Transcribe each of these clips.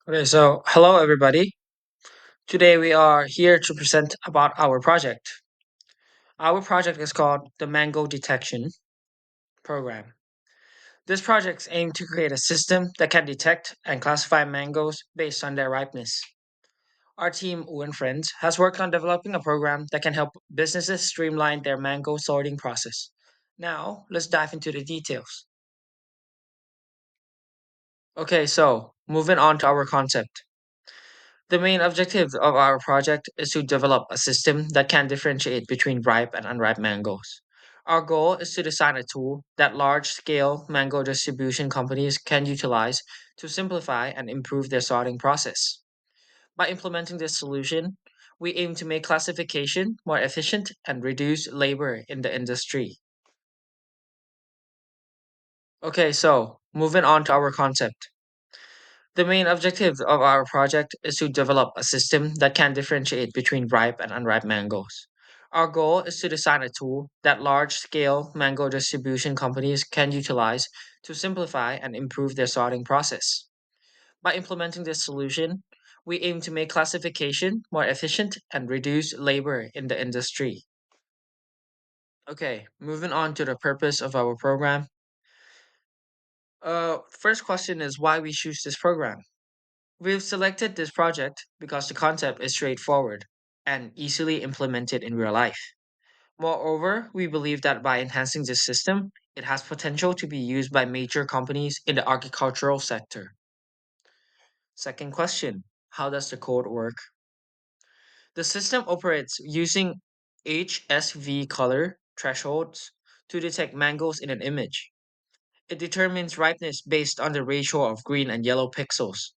Okay, so hello everybody. Today we are here to present about our project. Our project is called the Mango Detection Program. This project aims to create a system that can detect and classify mangoes based on their ripeness. Our team, U and Friends, has worked on developing a program that can help businesses streamline their mango sorting process. Now, let's dive into the details. Okay, so moving on to our concept. The main objective of our project is to develop a system that can differentiate between ripe and unripe mangoes. Our goal is to design a tool that large scale mango distribution companies can utilize to simplify and improve their sorting process. By implementing this solution, we aim to make classification more efficient and reduce labor in the industry. Okay, so moving on to our concept. The main objective of our project is to develop a system that can differentiate between ripe and unripe mangoes. Our goal is to design a tool that large scale mango distribution companies can utilize to simplify and improve their sorting process. By implementing this solution, we aim to make classification more efficient and reduce labor in the industry. Okay, moving on to the purpose of our program. First question is why we choose this program. We've selected this project because the concept is straightforward and easily implemented in real life. Moreover, we believe that by enhancing this system, it has potential to be used by major companies in the agricultural sector. Second question. How does the code work? The system operates using HSV color thresholds to detect mangoes in an image. It determines ripeness based on the ratio of green and yellow pixels.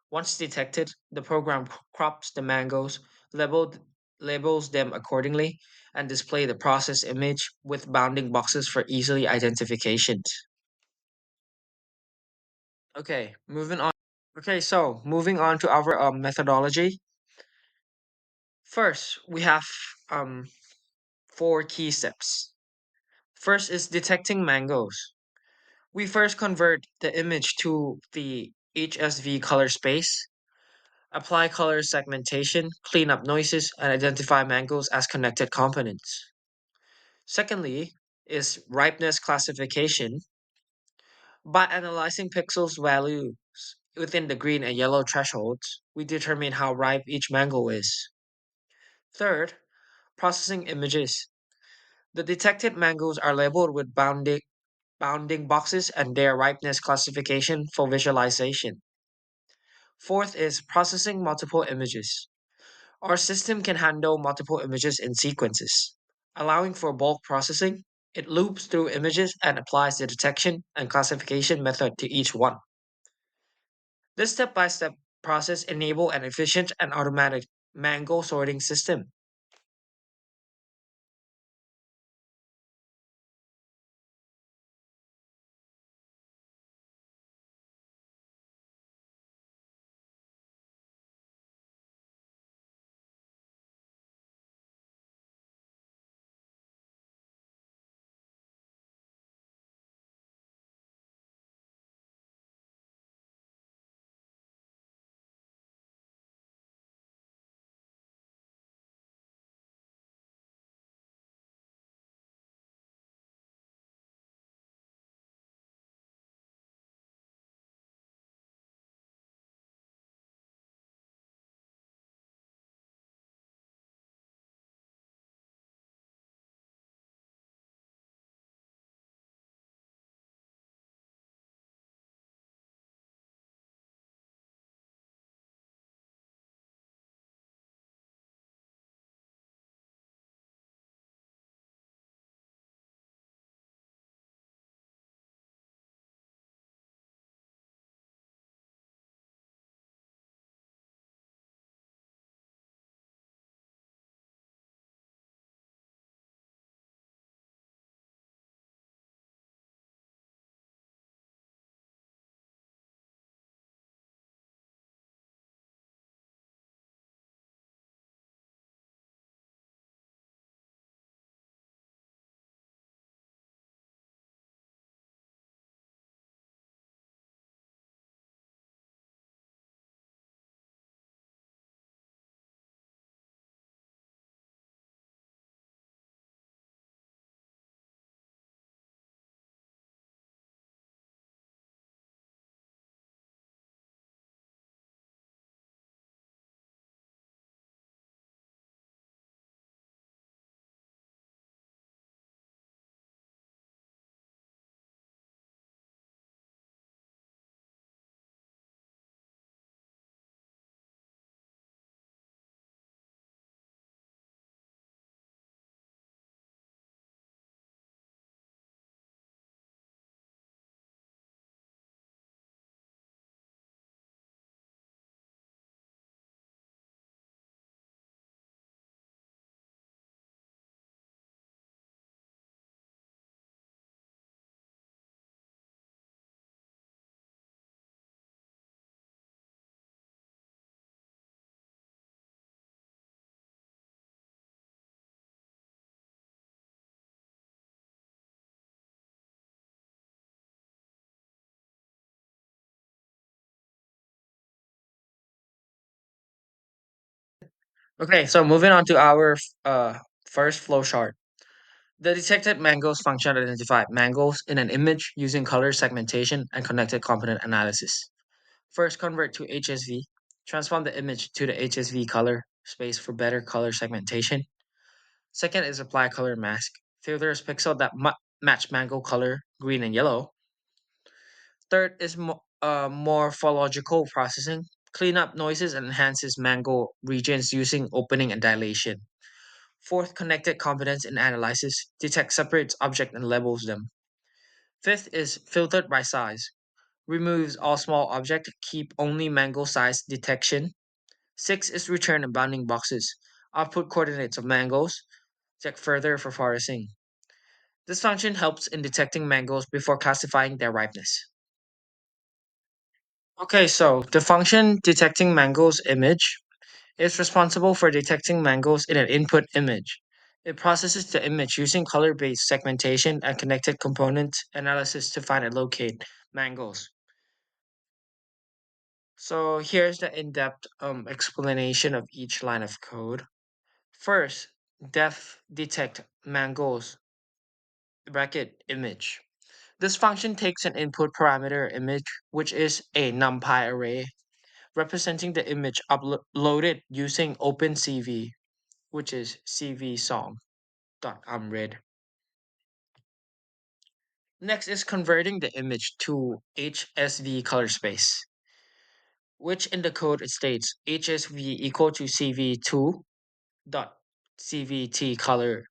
Once detected, the program crops the mangoes, labeled, labels them accordingly, and display the process image with bounding boxes for easily identifications. Okay, moving on. Okay, so moving on to our methodology. First, we have um, four key steps. First is detecting mangoes. We first convert the image to the HSV color space, apply color segmentation, clean up noises, and identify mangoes as connected components. Secondly, is ripeness classification. By analyzing pixels values within the green and yellow thresholds, we determine how ripe each mango is. Third, processing images. The detected mangoes are labeled with bounding boxes and their ripeness classification for visualization. Fourth is processing multiple images. Our system can handle multiple images in sequences. Allowing for bulk processing, it loops through images and applies the detection and classification method to each one. This step-by-step process enable an efficient and automatic mango sorting system. Okay, so moving on to our first flow chart. The detected mangoes function identify mangoes in an image using color segmentation and connected component analysis. First, convert to HSV. Transform the image to the HSV color space for better color segmentation. Second is apply color mask. Filters pixel that match mango color, green and yellow. Third is morphological processing. Clean up noises and enhances mango regions using opening and dilation. Fourth, connected competence in analysis. Detect separates object and labels them. Fifth is filtered by size. Removes all small object, keep only mango size detection. Six is return and bounding boxes. Output coordinates of mangoes. Check further for foraging. This function helps in detecting mangoes before classifying their ripeness. Okay, so the function detecting mangoes image is responsible for detecting mangoes in an input image. It processes the image using color based segmentation and connected component analysis to find and locate mangoes. So here's the in depth explanation of each line of code. First, def detect mangoes bracket image. This function takes an input parameter image, which is a NumPy array, representing the image uploaded using OpenCV, which is cvsong.umrid. Next is converting the image to HSV color space, which in the code it states HSV equal to CV2 dot CVT color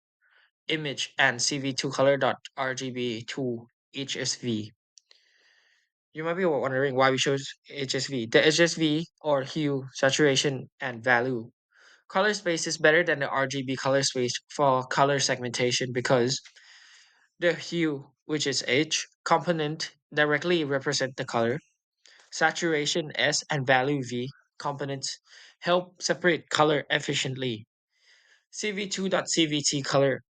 image and CV2 color dot RGB to HSV. You might be wondering why we chose HSV. The HSV or hue, saturation, and value color space is better than the RGB color space for color segmentation because the hue, which is H, component directly represent the color. Saturation S and value V components help separate color efficiently. CV2.CVT color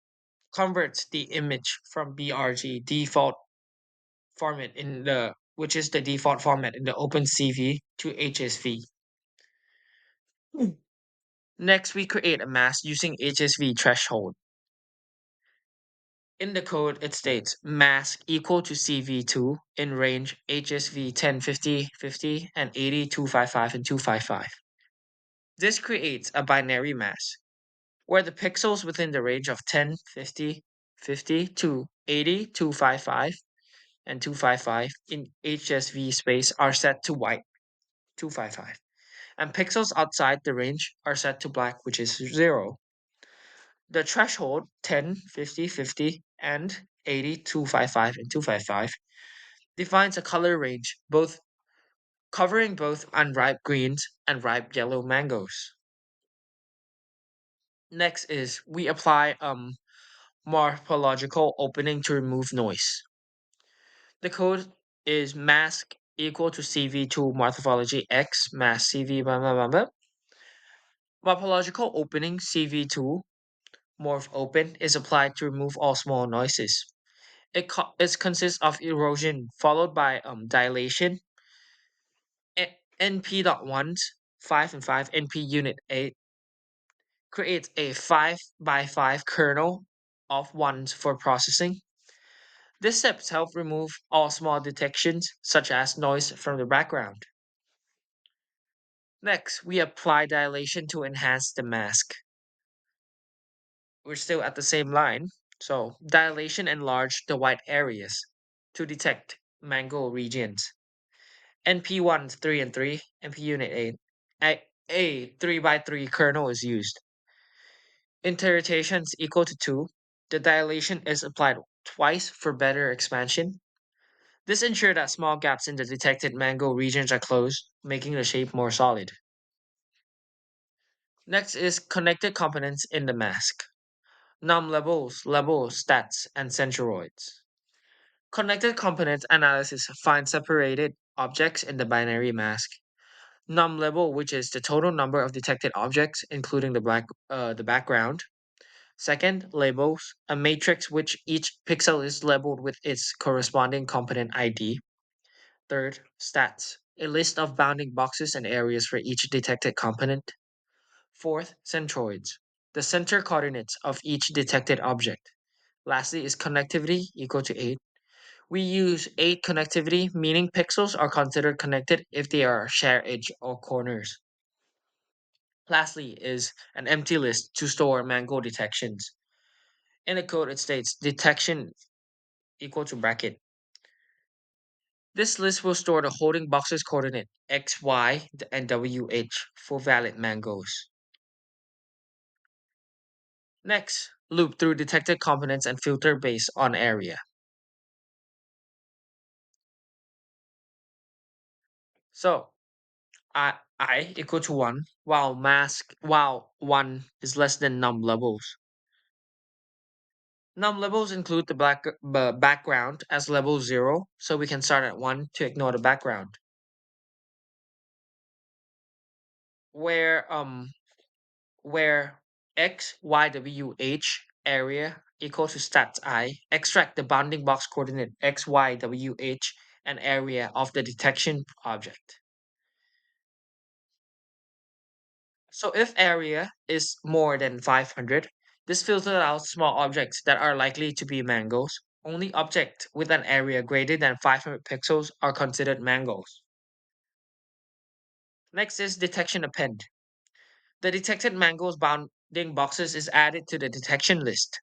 converts the image from BRG default format in the which is the default format in the OpenCV to HSV. Next, we create a mask using HSV threshold. In the code, it states mask equal to CV2 in range HSV 1050, 50, and 80, 255, and 255. This creates a binary mask where the pixels within the range of 10, 50, 50 to 80, 255, and 255 in HSV space are set to white, 255, and pixels outside the range are set to black, which is 0. The threshold 10, 50, 50, and 80, 255, and 255 defines a color range both covering both unripe greens and ripe yellow mangoes. Next is we apply morphological opening to remove noise. The code is mask equal to CV2 morphology X mask CV blah blah blah blah. Morphological opening CV2 morph open is applied to remove all small noises. It consists of erosion followed by dilation. NP.1s 5 and 5 NP unit 8 creates a 5 by 5 kernel of ones for processing. These steps help remove all small detections such as noise from the background. Next, we apply dilation to enhance the mask. We're still at the same line. So dilation enlarge the white areas to detect mango regions. NP1, 3 and 3, NP Unit 8. A 3 by 3 kernel is used. Interitations equal to 2. The dilation is applied twice for better expansion. This ensures that small gaps in the detected mango regions are closed, making the shape more solid. Next is connected components in the mask. Num labels, stats, and centroids. Connected components analysis finds separated objects in the binary mask. Num label, which is the total number of detected objects, including the background. Second, labels, a matrix which each pixel is labeled with its corresponding component ID. Third, stats, a list of bounding boxes and areas for each detected component. Fourth, centroids, the center coordinates of each detected object. Lastly is connectivity equal to 8. We use 8 connectivity, meaning pixels are considered connected if they are share edge or corners. Lastly is an empty list to store mango detections. In the code, it states detection equal to bracket. This list will store the holding box's coordinate x, y, and wh for valid mangoes. Next, loop through detected components and filter based on area. So I equal to 1, while 1 is less than num levels. Num levels include the background as level 0, so we can start at 1 to ignore the background. Where where x, y, w, h area equals to stats I, extract the bounding box coordinate x, y, w, h, and area of the detection object. So if area is more than 500, this filters out small objects that are likely to be mangoes. Only objects with an area greater than 500 pixels are considered mangoes. Next is detection append. The detected mangoes bounding boxes is added to the detection list.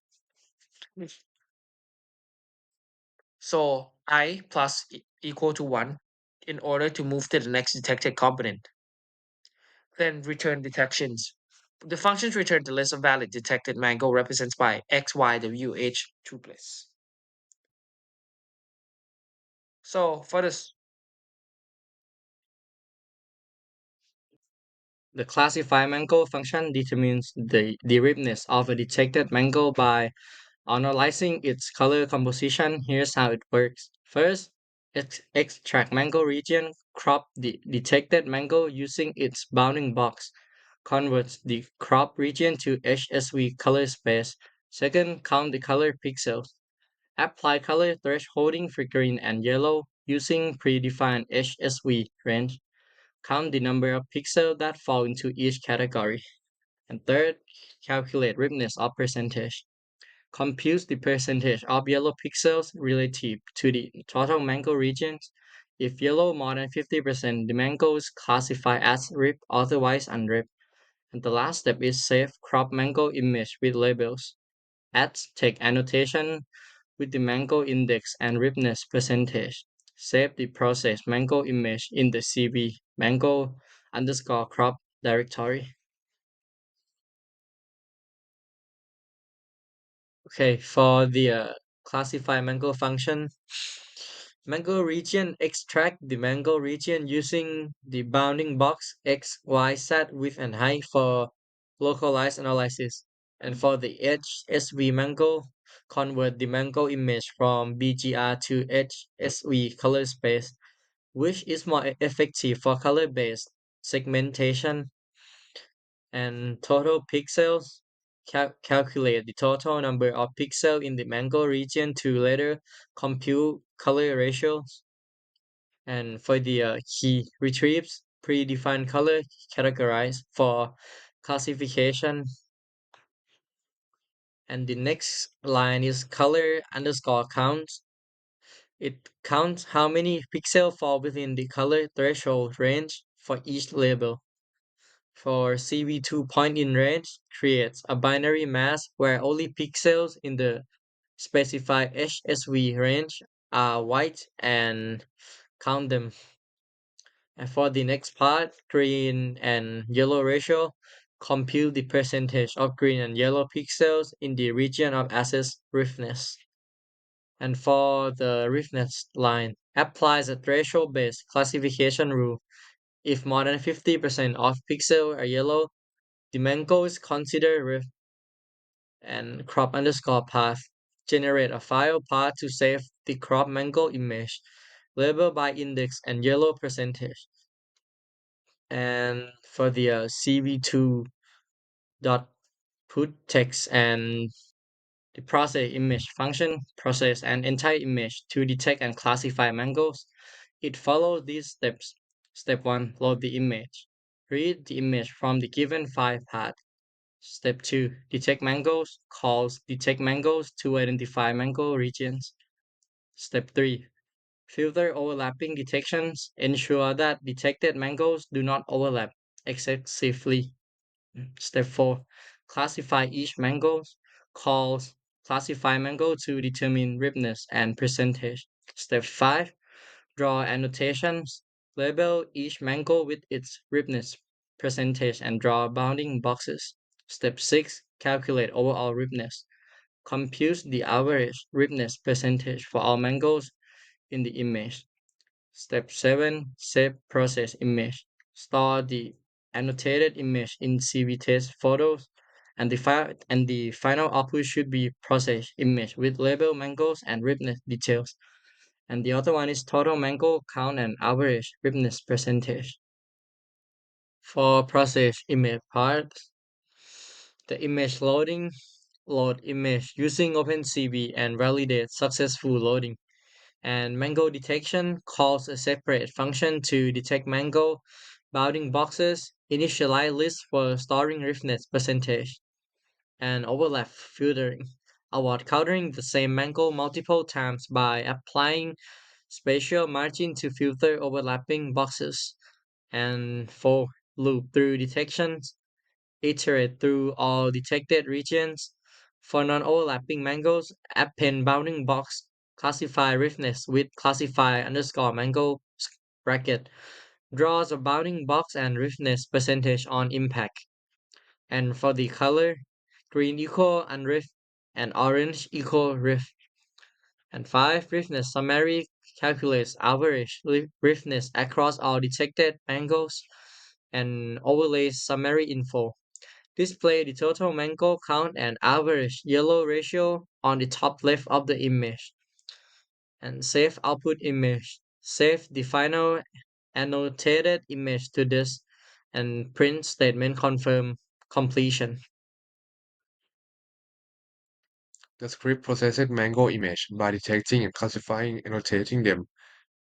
So I plus equal to 1 in order to move to the next detected component. Then return detections. The functions return the list of valid detected mango represents by X, Y, W, H tuples. So for this, The classify mango function determines the derivedness of a detected mango by analyzing its color composition. Here's how it works. First, extract mango region, crop the detected mango using its bounding box, converts the crop region to HSV color space. Second, count the color pixels. Apply color thresholding for green and yellow using predefined HSV range. Count the number of pixels that fall into each category. And third, calculate ripeness of percentage. Compute the percentage of yellow pixels relative to the total mango regions. If yellow more than 50%, the mango is classified as ripe, otherwise unripe. And the last step is save crop mango image with labels. Add text annotation with the mango index and ripeness percentage. Save the processed mango image in the CB mango underscore crop directory. Okay, for the classify mango function, mango region extract the mango region using the bounding box x, y, z width and height for localized analysis. And for the HSV mango, convert the mango image from BGR to HSV color space, which is more effective for color-based segmentation. And total pixels, calculate the total number of pixels in the mango region to later compute color ratios. And for the key retrieves, predefined color categorized for classification. And the next line is color underscore counts. It counts how many pixels fall within the color threshold range for each label. For CV2 point in range, creates a binary mask where only pixels in the specified HSV range are white and count them. And for the next part, green and yellow ratio, compute the percentage of green and yellow pixels in the region of access roughness. And for the roughness line, applies a threshold-based classification rule. If more than 50% of pixels are yellow, the mango is considered rough. And crop underscore path, generate a file path to save the crop mango image, label by index and yellow percentage. And for the CV2 dot put text and the process image function process an entire image to detect and classify mangoes. It follows these steps. Step 1, load the image. Read the image from the given file path. Step 2. Detect mangoes. Calls detect mangoes to identify mango regions. Step 3. Filter overlapping detections. Ensure that detected mangoes do not overlap excessively. Step 4. Classify each mango. Calls classify mango to determine ripeness and percentage. Step 5. Draw annotations. Label each mango with its ripeness percentage and draw bounding boxes. Step 6. Calculate overall ripeness. Compute the average ripeness percentage for all mangoes in the image. Step 7. Save process image. Store the annotated image in CV test photos, and the final output should be process image with label mangoes and ripeness details. And the other one is total mango count and average ripeness percentage. For process image part, the image loading, load image using OpenCV and validate successful loading. And mango detection calls a separate function to detect mango bounding boxes, initialize lists for storing ripeness percentage, and overlap filtering. Avoid countering the same mango multiple times by applying spatial margin to filter overlapping boxes. And 4. Loop through detections. Iterate through all detected regions. For non-overlapping mangoes, append bounding box. Classify ripeness with classify underscore mango bracket. Draws a bounding box and ripeness percentage on impact. And for the color, green equal unrift and orange equal rift. And 5. Ripeness summary calculates average ripeness across all detected mangoes and overlays summary info. Display the total mango count and average yellow ratio on the top left of the image. And save output image. Save the final annotated image to this and print statement confirm completion. The script processes mango image by detecting and classifying and annotating them.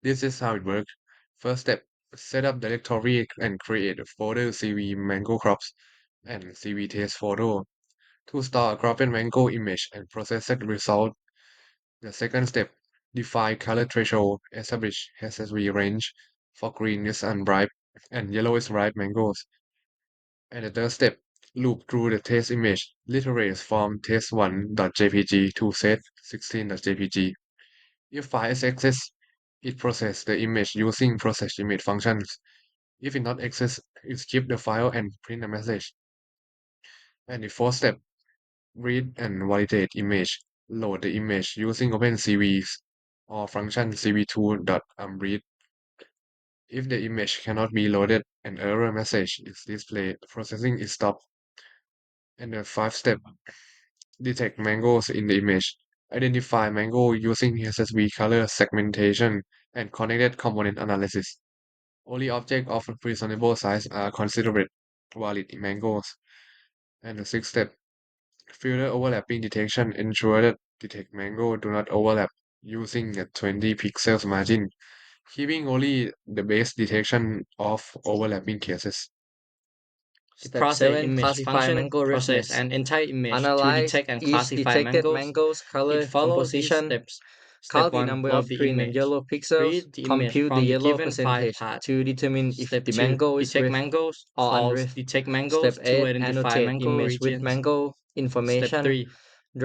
This is how it works. First step, set up directory and create a folder CV mango crops and CV test photo to store a cropped mango image and process the result. The second step, define color threshold, establish SSV range for green is unripe and yellow is ripe mangoes. And the third step, loop through the test image, literate from test1.jpg to set16.jpg. If file is accessed, it processes the image using process image functions. If it not accessed, it skip the file and print a message. And the fourth step, read and validate image. Load the image using OpenCVs or function cv2.read. If the image cannot be loaded, an error message is displayed. Processing is stopped. And the fifth step, detect mangoes in the image. Identify mango using SSV color segmentation and connected component analysis. Only objects of reasonable size are considered valid mangoes. And the sixth step, filter overlapping detection ensure that detect mango do not overlap using a 20 pixels margin, keeping only the base detection of overlapping cases. The Step process 7. image Classify function mango process ripeness. an entire image to Analyze detect and each classify detected mangoes. mango's It color follows these composition. steps. Step Count the 1. number Load of the green and image. yellow pixels. Read the image Compute the from the yellow given file percentage path. to determine if Step the 2. mango is Detect rift mangoes. or Calls unrift. detect Step mangoes to 8. identify Annotate mango image with regions. mango Step information. 3.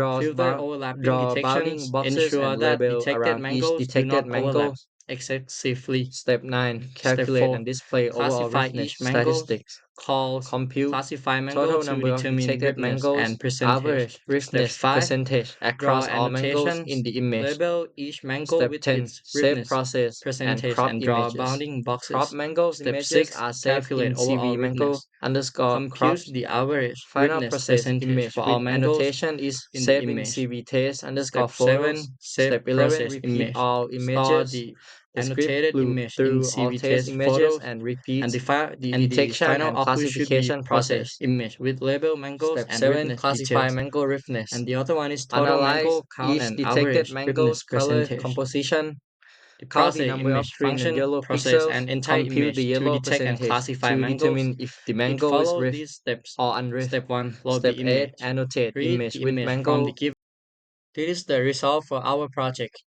Filter overlapping Draw bounding detections. boxes Ensure and that label detected around each mangoes do detected not overlap mango. excessively. Step 9. Step Calculate 4. and display overall Classify ripeness each mango. statistics. Calls Compute classify mango total to number of determine detected ripeness mangoes, and percentage. average Step ripeness 5. percentage Draw across all mangoes in annotations. the image. Label each mango Step with 10. its Save ripeness process and percentage crop and draw images. bounding Crop boxes. mangoes Step images 6. are saved Calculate in overall CV mango ripeness. underscore Compute crops. the average Final ripeness process percentage image for all with mangoes annotation is in the saved in image. CV test underscore Step photos. 7. Save Step 11. process Repeat image. all Store images. the The script annotated loop image in through all CV test test images photos and and repeats the the detection final and output should be classification process process. image with label mangoes Step and 7. ripeness Classify details. mango ripeness. And the other one is total Analyze mango count each and detected average mango's ripeness color percentage. composition. Call Count the the number of image green and function, yellow process pixels, an entire compute the image to yellow detect and percentage classify to mangoes. determine if the It mango is follows ripe these steps. or unripe. Step 1. Load Step the 8. image. Annotate Create image the with image from the mango. given. This is the result for our project.